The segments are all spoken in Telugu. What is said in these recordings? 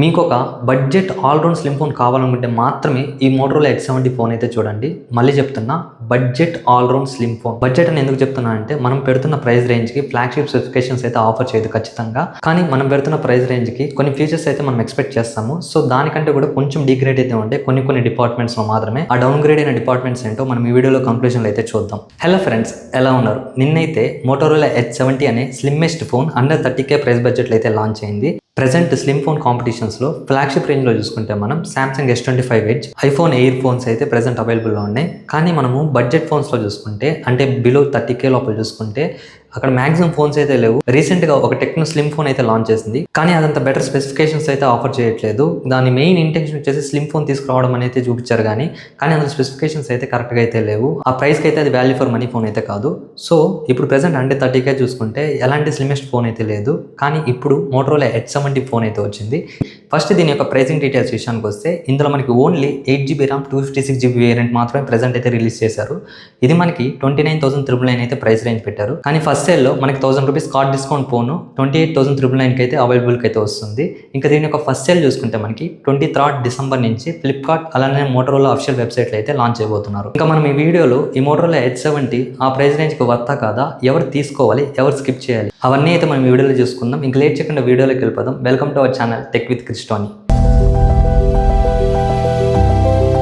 మీకు ఒక బడ్జెట్ ఆల్రౌండ్ స్లిమ్ ఫోన్ కావాలనుకుంటే మాత్రమే ఈ మోటరోలా H70 ఫోన్ అయితే చూడండి. మళ్ళీ చెప్తున్నా, budget all round slim phone. Budget అని ఎందుకు చెప్తున్నా అంటే మనం పెడుతున్న ప్రైస్ రేంజ్కి ఫ్లాగ్షిప్ స్పెసిఫికేషన్స్ అయితే ఆఫర్ చేయదు ఖచ్చితంగా. కానీ మనం పెడుతున్న ప్రైస్ రేంజ్కి కొన్ని ఫీచర్స్ అయితే మనం ఎక్స్పెక్ట్ చేస్తాము. సో దానికంటే కూడా కొంచెం డిగ్రేడ్ అయితే ఉంటాయి కొన్ని డిపార్ట్మెంట్స్లో మాత్రమే. ఆ డౌన్ గ్రేడ్ అయిన డిపార్ట్మెంట్స్ ఏంటో మనం ఈ వీడియోలో కంక్లూజన్లో అయితే చూద్దాం. హలో ఫ్రెండ్స్, ఎలా ఉన్నారు? నిన్నైతే మోటరోలా H70 అనే slimmest phone under 30K price బడ్జెట్లో అయితే లాంచ్ అయింది. ప్రెజెంట్ స్లిమ్ ఫోన్ కాంపిటీషన్స్లో ఫ్లాగ్షిప్ రేంజ్లో చూసుకుంటే మనం Samsung S25 edge, iPhone air phones అయితే ప్రెజెంట్ అవైలబుల్లో ఉన్నాయి. కానీ మనము బడ్జెట్ ఫోన్స్లో చూసుకుంటే అంటే బిలో 30K లోపల చూసుకుంటే అక్కడ మ్యాక్సిమం ఫోన్స్ అయితే లేవు. రీసెంట్గా ఒక టెక్నో స్లిమ్ ఫోన్ అయితే లాంచ్ చేసింది, కానీ అదంత బెటర్ స్పెసిఫికేషన్స్ అయితే ఆఫర్ చేయట్లేదు. దాని మెయిన్ ఇంటెన్షన్ వచ్చేసి స్లిమ్ ఫోన్ తీసుకురావడం అనేది చూపించారు, కానీ అందులో స్పెసిఫికేషన్స్ అయితే కరెక్ట్గా అయితే లేవు. ఆ ప్రైస్కి అయితే అది వాల్యూ ఫర్ మనీ ఫోన్ అయితే కాదు. సో ఇప్పుడు ప్రెసెంట్ అంటే 30K చూసుకుంటే ఎలాంటి స్లిమ్మెస్ట్ ఫోన్ అయితే లేదు. కానీ ఇప్పుడు మోటరోలా H70 ఫోన్ అయితే వచ్చింది. ఫస్ట్ దీని యొక్క ప్రైసింగ్ డీటెయిల్స్ విషయానికి వస్తే ఇందులో మనకి only 8GB RAM 256GB variant మాత్రమే ప్రెసెంట్ అయితే రిలీజ్ చేశారు. ఇది మనకి 29,999 అయితే ప్రైస్ రేంజ్ పెట్టారు. కానీ ఫస్ట్ సేల్లో మనకి ₹1000 కార్డ్ డిస్కౌంట్ ఫోన్ 28,999 అయితే అవైలబుల్కి అయితే వస్తుంది. ఇంకా దీని యొక్క ఫస్ట్ సేల్ చూసుకుంటే మనకి 23rd డిసెంబర్ నుంచి ఫ్లిప్కార్ట్ అలానే మోటరోలా అఫిషియల్ వెబ్సైట్లో అయితే లాంచ్ చేయబోతున్నారు. ఇంకా మనం ఈ వీడియోలో ఈ మోటరోలా H70 ఆ ప్రైస్ రేంజ్కి వర్తా కాదా, ఎవరు తీసుకోవాలి, ఎవరు స్కిప్ చేయాలి, అవన్నీ అయితే మనం ఈ వీడియోలో చూసుకుందాం. ఇంకా లేట్ చేయకుండా వీడియోలోకి వెళ్ళిపోదాం. Welcome to our channel tech with క్రిస్టోని.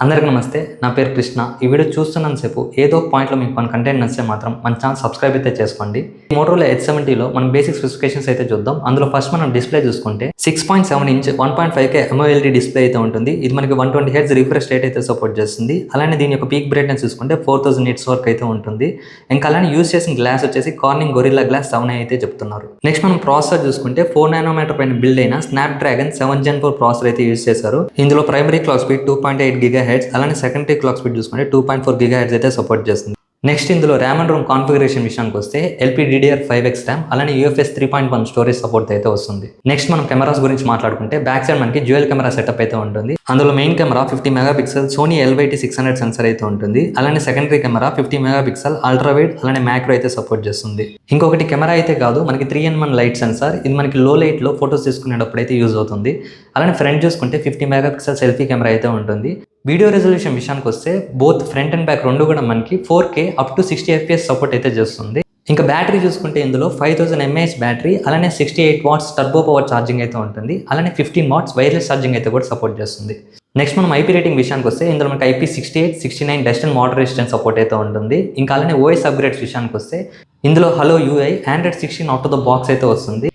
అందరికీ నమస్తే, నా పేరు కృష్ణ. ఈ వీడియో చూస్తున్నంతసేపు ఏదో ఒక పాయింట్లో మీకు మన కంటెంట్ నచ్చితే మాత్రం మన ఛానల్ సబ్స్క్రైబ్ అయితే చేసుకోండి. మోటరోలా H70లో మనం బేసిక్ స్పెసిఫికేషన్స్ అయితే చూద్దాం. అందులో ఫస్ట్ మనం డిస్ప్లే చూసుకుంటే 6.7 ఇంచ్ 1.5K AMOLED డిస్ప్లే అయితే ఉంటుంది. ఇది మనకి 120Hz రిఫ్రెష్ రేట్ అయితే సపోర్ట్ చేస్తుంది. అలానే దీని యొక్క పీక్ బ్రైట్నెస్ చూసుకుంటే 4000 nits వరకు అయితే ఉంటుంది. ఇంకా అలానే యూజ్ చేసిన గ్లాస్ వచ్చేసి కార్నింగ్ గొరిల్లా గ్లాస్ 7 అయితే చెప్తున్నారు. నెక్స్ట్ మనం ప్రాసెసర్ చూసుకుంటే 4 nm పైన బిల్డ్ అయిన స్నాప్డ్రాగన్ 7 Gen 4 ప్రాసెసర్ అయితే యూజ్ చేశారు. ఇందులో ప్రైమరీ క్లాక్ స్పీడ్ 2.8 GHz, అలానే సెకండరీ క్లాక్ స్పీడ్ చూసుకుంటే 2.4 GHz అయితే సపోర్ట్ చేస్తుంది. నెక్స్ట్ ఇందులో ర్యామ్ అండ్ రోమ్ కాన్ఫిగరేషన్ విషయానికి వస్తే LPDDR5X ర్యామ్ అలానే UFS 3.1 స్టోరేజ్ సపోర్ట్ అయితే వస్తుంది. నెక్స్ట్ మనం కెమెరాస్ గురించి మాట్లాడుకుంటే బ్యాక్ సైడ్ మనకి డ్యూయల్ కెమెరా సెటప్ అయితే ఉంటుంది. అందులో main camera 50 megapixel Sony LYT600 sensor అయితే ఉంటుంది. అలానే secondary camera 50 megapixel ultra wide అలానే మ్యాక్రో అయితే సపోర్ట్ చేస్తుంది. ఇంకొకటి కెమెరా అయితే కాదు, మనకి 3in1 లైట్ సెన్సార్. ఇది మనకి లో లైట్ లో ఫోటోస్ తీసుకునేటప్పుడు అయితే యూజ్ అవుతుంది. అలానే ఫ్రంట్ చూసుకుంటే 50 మెగాపిక్సెల్ సెల్ఫీ కెమెరా అయితే ఉంటుంది. వీడియో రెజల్యూషన్ విషయానికి వస్తే బోత్ ఫ్రంట్ అండ్ బ్యాక్ రెండు కూడా మనకి 4K up to 60 FPS support అయితే చేస్తుంది. ఇంకా బ్యాటరీ చూసుకుంటే ఇందులో 5000 mAh బ్యాటరీ అలానే 68 watts టర్బో పవర్ ఛార్జింగ్ అయితే ఉంటుంది. అలానే 15 watts వైర్లెస్ ఛార్జింగ్ అయితే కూడా సపోర్ట్ చేస్తుంది. నెక్స్ట్ మనం IP రేటింగ్ విషయానికి వస్తే ఇందులో మనకి IP68, 69 dust and water resistance support అయితే ఉంటుంది. ఇంకా అలానే OS అప్గ్రేడ్స్ విషయానికి వస్తే ఇందులో hello UI Android 16 out of the box అయితే వస్తుంది.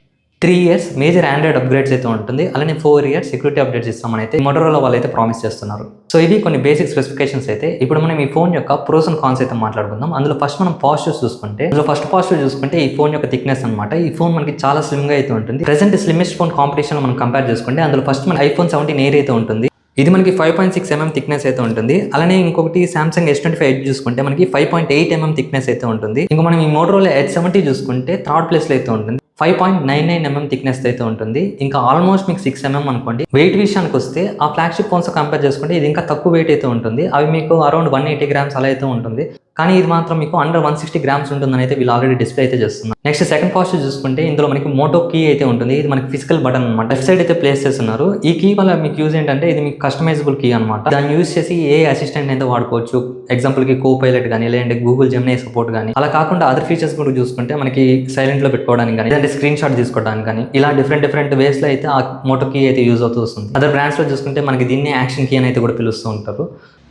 3 years మేజర్ ఆండ్రాయిడ్ అప్గ్రేడ్స్ అయితే ఉంటుంది. అలానే 4 years సెక్యూరిటీ అప్డేట్స్ ఇస్తామని అయితే మోటరోలా వాళ్ళు అయితే ప్రామిస్ చేస్తున్నారు. సో ఇవి కొన్ని బేసిక్ స్పెసిఫికేషన్స్ అయితే. ఇప్పుడు మనం ఈ ఫోన్ యొక్క ప్రోస్ అండ్ కాన్స్ అయితే మాట్లాడుకుందాం. అందులో ఫస్ట్ మనం పాజిటివ్స్ చూసుకుంటే ఈ ఫోన్ యొక్క థిక్నెస్ అనమాట. ఈ ఫోన్ మనకి చాలా స్లిమ్ గా అయితే ఉంటుంది. ప్రెసెంట్ స్లిమ్మెస్ట్ ఫోన్ కాంపిటీషన్ మనం కంపేర్ చేసుకుంటే అందులో ఫస్ట్ మన iPhone 17 ఎయిర్ అయితే ఉంటుంది. ఇది మనకి 5.6 mm థిక్నెస్ అయితే ఉంటుంది. అలానే ఇంకొకటి సామ్సంగ్ S25 ఎడ్జ్ చూసుకుంటే మనకి 5.8 mm థిక్నెస్ అయితే ఉంటుంది. ఇంకా మనం ఈ మోటరోలా H70 చూసుకుంటే థర్డ్ ప్లేస్ లో అయితే ఉంటుంది. 5.99 mm థిక్నెస్ అయితే ఉంటుంది. ఇంకా ఆల్మోస్ట్ మీకు 6 mm అనుకోండి. వెయిట్ విషయానికి వస్తే ఆ ఫ్లాగ్షిప్ ఫోన్స్ కంపేర్ చేసుకుంటే ఇది ఇంకా తక్కువ వెయిట్ అయితే ఉంటుంది. అవి మీకు అరౌండ్ 180 grams అలా అయితే ఉంటుంది. కానీ ఇది మాత్రం మీకు అండర్ 160 grams ఉంటుందని అయితే వీళ్ళు ఆల్రెడీ డిస్ప్లే అయితే చేస్తున్నారు. నెక్స్ట్ సెకండ్ పాజిటివ్ చూసుకుంటే ఇందులో మనకి మోటో కీ అయితే ఉంటుంది. ఇది మనకి ఫిజికల్ బటన్ అనమాట. లెఫ్ట్ సైడ్ అయితే ప్లేస్ చేస్తున్నారు. ఈ కీ వల్ల మీకు యూజ్ ఏంటంటే ఇది మీకు కస్టమైజబుల్ కీ అనమాట. దాన్ని యూజ్ చేసి ఏ అసిస్టెంట్ అయితే వాడుకోవచ్చు. ఎగ్జాంపుల్ కి కో పైలట్ కానీ లేదంటే గూగుల్ జెమినీ సపోర్ట్ కానీ. అలా కాకుండా అదర్ ఫీచర్స్ కూడా చూసుకుంటే మనకి సైలెంట్ లో పెట్టుకోవడానికి కానీ లేదంటే స్క్రీన్ షాట్ తీసుకోవడానికి కానీ ఇలా డిఫరెంట్ వేస్ లో అయితే ఆ మోటో కీ అయితే యూజ్ అవుతూ వస్తుంది. అదర్ బ్రాండ్స్ లో చూసుకుంటే మనకి దీన్ని యాక్షన్ కీ అని అయితే కూడా పిలుస్తూ ఉంటారు.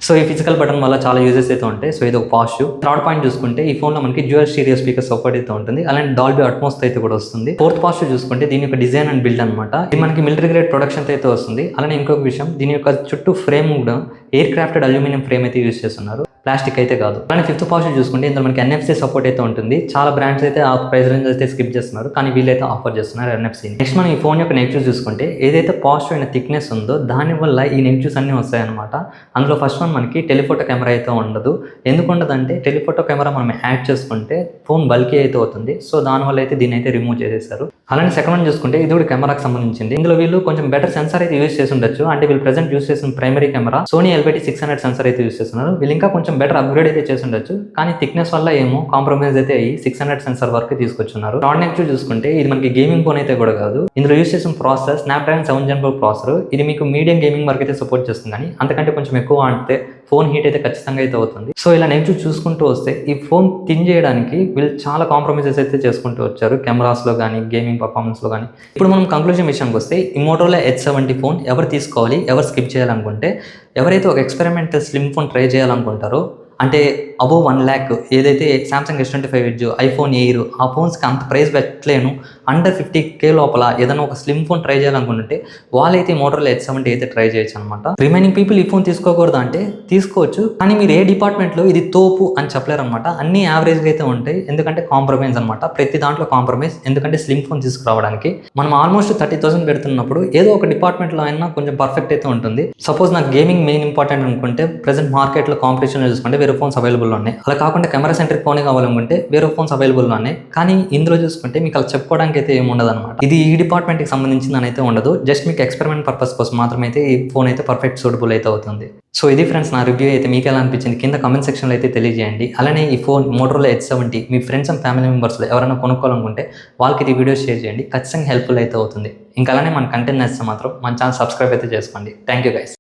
సో ఈ ఫిజికల్ బటన్ వల్ల చాలా యూజెస్ అయితే ఉంటాయి. సో ఇది ఒక పాజిటివ్. థర్డ్ పాయింట్ చూసుకుంటే ఈ ఫోన్లో మనకి డ్యూయల్ స్టీరియో స్పీకర్ సపోర్ట్ అయితే ఉంటుంది. అలానే డాల్బీ అట్మోస్ అయితే కూడా వస్తుంది. ఫోర్త్ పాజిటివ్ చూసుకుంటే దీని యొక్క డిజైన్ అండ్ బిల్డ్ అనమాట. ఇది మనకి మిలిటరీ గ్రేడ్ ప్రొడక్షన్ అయితే వస్తుంది. అలానే ఇంకొక విషయం, దీని యొక్క చుట్టూ ఫ్రేమ్ కూడా ఎయిర్ క్రాఫ్టెడ్ అల్యూమినియం ఫ్రేమ్ అయితే యూజ్ చేస్తున్నారు, ప్లాస్టిక్ అయితే కాదు. అలానే ఫిఫ్త్ పాజిటివ్ చూసుకుంటే ఇందులో మనకి NFC సపోర్ట్ అయితే ఉంటుంది. చాలా బ్రాండ్స్ అయితే ఆ ప్రైస్ రేంజ్ అయితే స్కిప్ చేస్తున్నారు, కానీ వీళ్ళైతే ఆఫర్ చేస్తున్నారు NFC. నెక్స్ట్ మనం ఈ ఫోన్ యొక్క నెగిటివ్స్ చూసుకుంటే ఏదైతే పాజిటివ్ అయిన థిక్నెస్ ఉందో దాని వల్ల ఈ నెగిటివ్స్ అన్ని వస్తాయి అనమాట. అందులో ఫస్ట్ వన్ మనకి టెలిఫోటో కెమెరా అయితే ఉండదు. ఎందుకు ఉండదంటే టెలిఫోటో కెమెరా మనం యాడ్ చేసుకుంటే ఫోన్ బల్కీ అయితే అవుతుంది. సో దానివల్ల అయితే దీన్ని అయితే రిమూవ్ చేసేసారు. అలానే సెకండ్ వన్ చూసుకుంటే ఇది కూడా కెమెరాకి సంబంధించింది. ఇందులో వీళ్ళు కొంచెం బెటర్ సెన్సార్ అయితే యూజ్ చేసి ఉండొచ్చు. అంటే వీళ్ళు ప్రెసెంట్ యూజ్ చేసిన primary camera Sony LYT600 sensor అయితే యూజ్ చేస్తున్నారు. వీళ్ళు ఇంకా కొంచెం కొంచెం బెటర్ అప్గ్రేడ్ అయితే చేసి ఉండొచ్చు, కానీ థిక్నెస్ వల్ల ఏమో కాంప్రమైజ్ అయితే అయ్యి 600 సెన్సార్ వరకు తీసుకొచ్చున్నారు. నాట్ నెగిటివ్ చూసుకుంటే ఇది మనకి గేమింగ్ ఫోన్ అయితే కూడా కాదు. ఇందులో యూస్ చేసిన ప్రాసెసర్ స్నాప్డ్రాగన్ 7 Gen 4 ప్రాసెసర్. ఇది మీకు మీడియం గేమింగ్ వరకు అయితే సపోర్ట్ చేస్తుంది, కానీ అంతకంటే కొంచెం ఎక్కువ అంటే ఫోన్ హీట్ అయితే ఖచ్చితంగా అయితే అవుతుంది. సో ఇలా నెగిటివ్ చూసుకుంటూ వస్తే ఈ ఫోన్ థిన్ చేయడానికి వీళ్ళు చాలా కాంప్రమైజెస్ అయితే చేసుకుంటూ వచ్చారు, కెమెరాస్లో కానీ గేమింగ్ పర్ఫార్మెన్స్లో కానీ. ఇప్పుడు మనం కంక్లూజన్ విషయానికి వస్తే ఈ మోటోరోలా H70 ఫోన్ ఎవరు తీసుకోవాలి, ఎవరు స్కిప్ చేయాలనుకుంటే, ఎవరైతే ఒక ఎక్స్పెరిమెంటల్ స్లిమ్ ఫోన్ ట్రై చేయాలనుకుంటారో, అంటే అబోవ్ 1 lakh ఏదైతే Samsung S25 edge, iPhone air, ఆ ఫోన్స్కి అంత ప్రైస్ పెట్టలేను, అండర్ 50K లోపల ఏదైనా ఒక స్లిమ్ ఫోన్ ట్రై చేయాలనుకుంటే వాళ్ళైతే మోటోరోలా H70 అయితే ట్రై చేయొచ్చు అనమాట. రిమైనింగ్ పీపుల్ ఈ ఫోన్ తీసుకోకూడదు అంటే తీసుకోవచ్చు, కానీ మీరు ఏ డిపార్ట్మెంట్లో ఇది తోపు అని చెప్పలేరు అనమాట. అన్ని యావరేజ్గా అయితే ఉంటాయి, ఎందుకంటే కాంప్రమైజ్ అనమాట. ప్రతి దాంట్లో కాంప్రమైజ్, ఎందుకంటే స్లిమ్ ఫోన్ తీసుకురావడానికి మనం ఆల్మోస్ట్ 30,000 పెడుతున్నప్పుడు ఏదో ఒక డిపార్ట్మెంట్లో అయినా కొంచెం పర్ఫెక్ట్ అయితే ఉంటుంది. సపోజ్ నాకు గేమింగ్ మెయిన్ ఇంపార్టెంట్ అనుకుంటే ప్రెసెంట్ మార్కెట్లో కాంపిటీషన్ చూసుకుంటే వేరే ఫోన్స్ అవైలబుల్ ఉన్నాయి. అలా కాకుండా కెమెరా సెంట్రిక్ ఫోనే కావాలనుకుంటే వేరే ఫోన్స్ అవైలబుల్ ఉన్నాయి. కానీ ఇందులో చూసుకుంటే మీకు అలా చెప్పుకోవడానికి అయితే ఏమి ఉండదు అనమాట. ఇది ఈ డిపార్ట్మెంట్కి సంబంధించింది అని అయితే ఉండదు, జస్ట్ మీకు ఎక్స్పెరిమెంట్ పర్పస్ కోసం మాత్రమే అయితే ఈ ఫోన్ అయితే పర్ఫెక్ట్ సూటబుల్ అయితే అవుతుంది. సో ఇది ఫ్రెండ్స్ నా రివ్యూ అయితే మీకు ఎలా అనిపించింది కింద కామెంట్ సెక్షన్లో అయితే తెలియజేయండి. అలానే ఈ ఫోన్ మోటోరోలా H70 మీ ఫ్రెండ్స్ అండ్ ఫ్యామిలీ మెంబర్స్లో ఎవరైనా కొనుక్కోవాలనుకుంటే వాళ్ళకి ఇది వీడియో షేర్ చేయండి, ఖచ్చితంగా హెల్ప్ఫుల్ అయితే అవుతుంది. ఇంకా అలానే మన కంటెంట్ నచ్చితే మాత్రం మన ఛానల్ సబ్స్క్రైబ్ అయితే చేసుకోండి. Thank you guys.